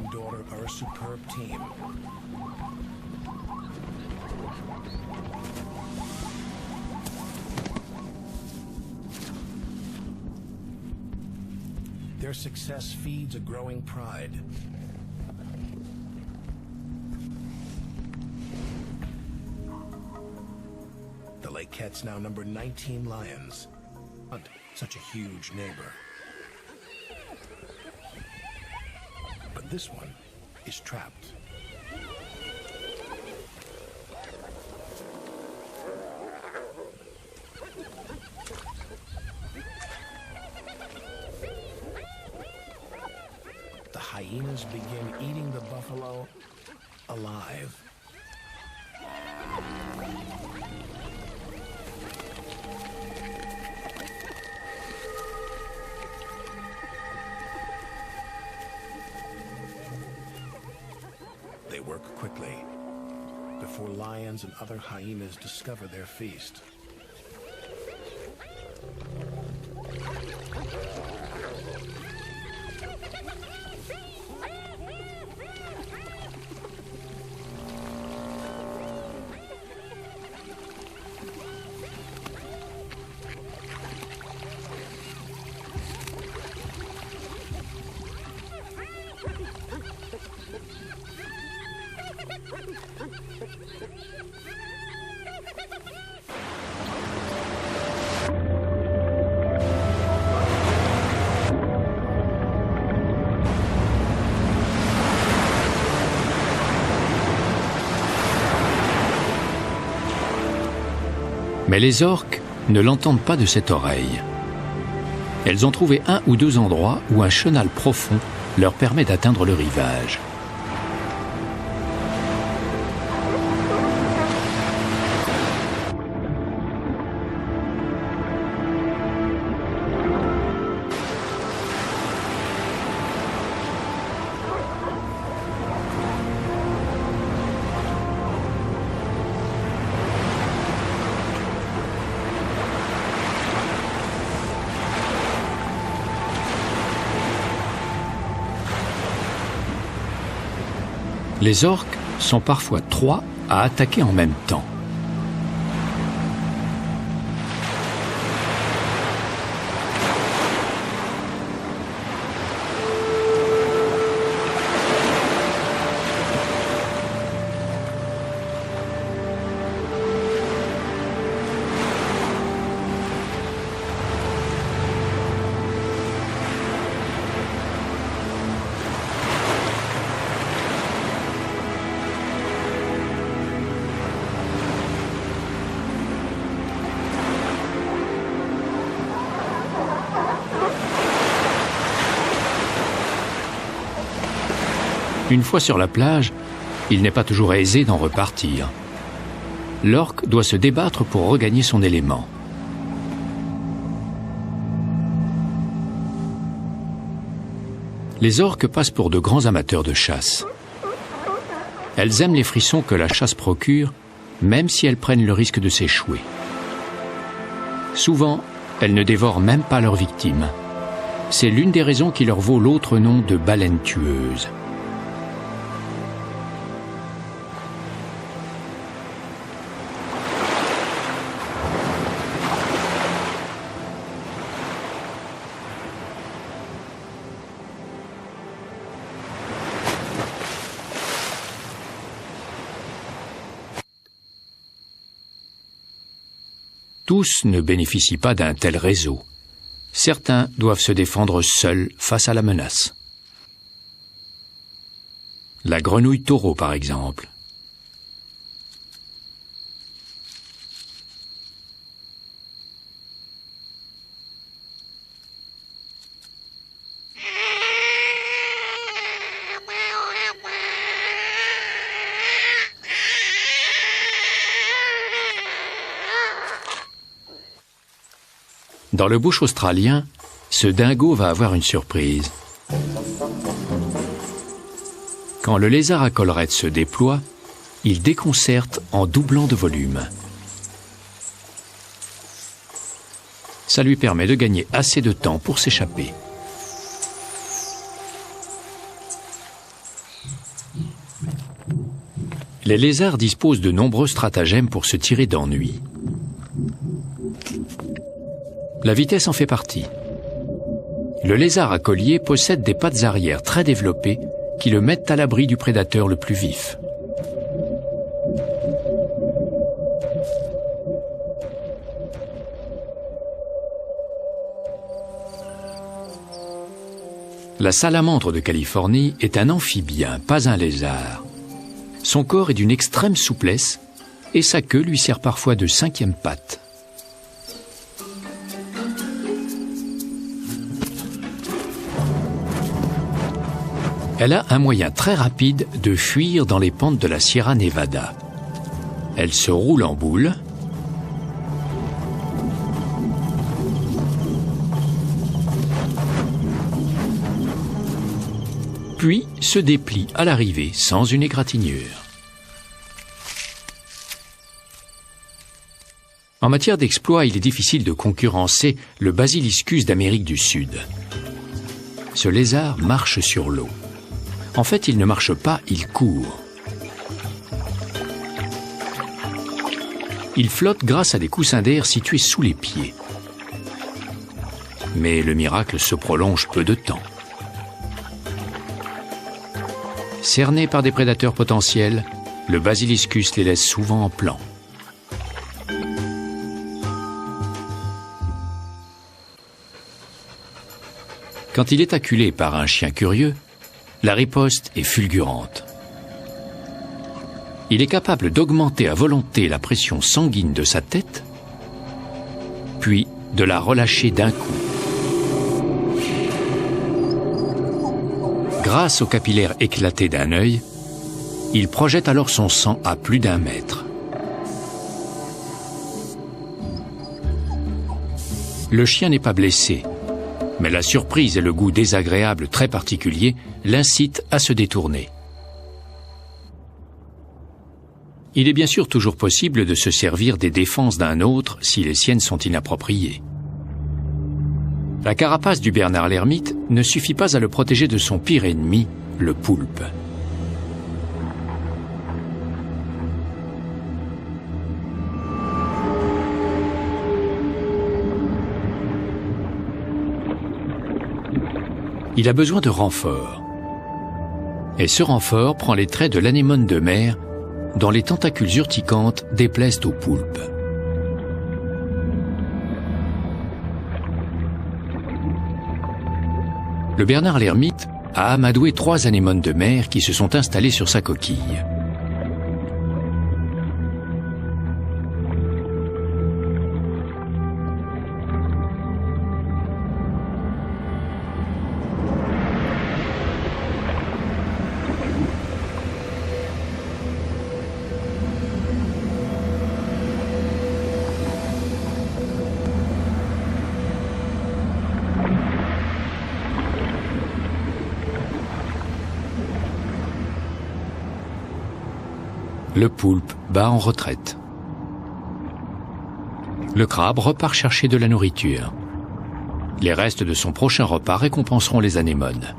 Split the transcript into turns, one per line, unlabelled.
and daughter are a superb team. Their success feeds a growing pride. The Lakettes now number 19 lions. Such a huge neighbor. But this one is trapped. The hyenas begin eating the buffalo alive. They work quickly before lions and other hyenas discover their feast.
Mais les orques ne l'entendent pas de cette oreille. Elles ont trouvé un ou deux endroits où un chenal profond leur permet d'atteindre le rivage. Les orques sont parfois 3 à attaquer en même temps. Une fois sur la plage, il n'est pas toujours aisé d'en repartir. L'orque doit se débattre pour regagner son élément. Les orques passent pour de grands amateurs de chasse. Elles aiment les frissons que la chasse procure, même si elles prennent le risque de s'échouer. Souvent, elles ne dévorent même pas leurs victimes. C'est l'une des raisons qui leur vaut l'autre nom de baleines tueuses. Tous ne bénéficient pas d'un tel réseau. Certains doivent se défendre seuls face à la menace. La grenouille taureau, par exemple. Dans le bush australien, ce dingo va avoir une surprise. Quand le lézard à collerette se déploie, il déconcerte en doublant de volume. Ça lui permet de gagner assez de temps pour s'échapper. les lézards disposent de nombreux stratagèmes pour se tirer d'ennui. La vitesse en fait partie. Le lézard à collier possède des pattes arrière très développées qui le mettent à l'abri du prédateur le plus vif. La salamandre de Californie est un amphibien, pas un lézard. Son corps est d'une extrême souplesse et sa queue lui sert parfois de cinquième patte. Elle a un moyen très rapide de fuir dans les pentes de la Sierra Nevada. Elle se roule en boule, puis se déplie à l'arrivée sans une égratignure. En matière d'exploit, il est difficile de concurrencer le Basiliscus d'Amérique du Sud. Ce lézard marche sur l'eau. En fait, il ne marche pas, il court. Il flotte grâce à des coussins d'air situés sous les pieds. Mais le miracle se prolonge peu de temps. Cerné par des prédateurs potentiels, le Basiliscus les laisse souvent en plan. Quand il est acculé par un chien curieux, la riposte est fulgurante. Il est capable d'augmenter à volonté la pression sanguine de sa tête, puis de la relâcher d'un coup. Grâce aux capillaires éclatés d'un œil, il projette alors son sang à plus d'1 mètre. Le chien n'est pas blessé, mais la surprise et le goût désagréable très particulier l'incitent à se détourner. Il est bien sûr toujours possible de se servir des défenses d'un autre si les siennes sont inappropriées. La carapace du Bernard l'ermite ne suffit pas à le protéger de son pire ennemi, le poulpe. Il a besoin de renfort. Et ce renfort prend les traits de l'anémone de mer, dont les tentacules urticantes déplaisent au poulpe. Le Bernard l'ermite a amadoué 3 anémones de mer qui se sont installées sur sa coquille. Le poulpe bat en retraite. Le crabe repart chercher de la nourriture. Les restes de son prochain repas récompenseront les anémones.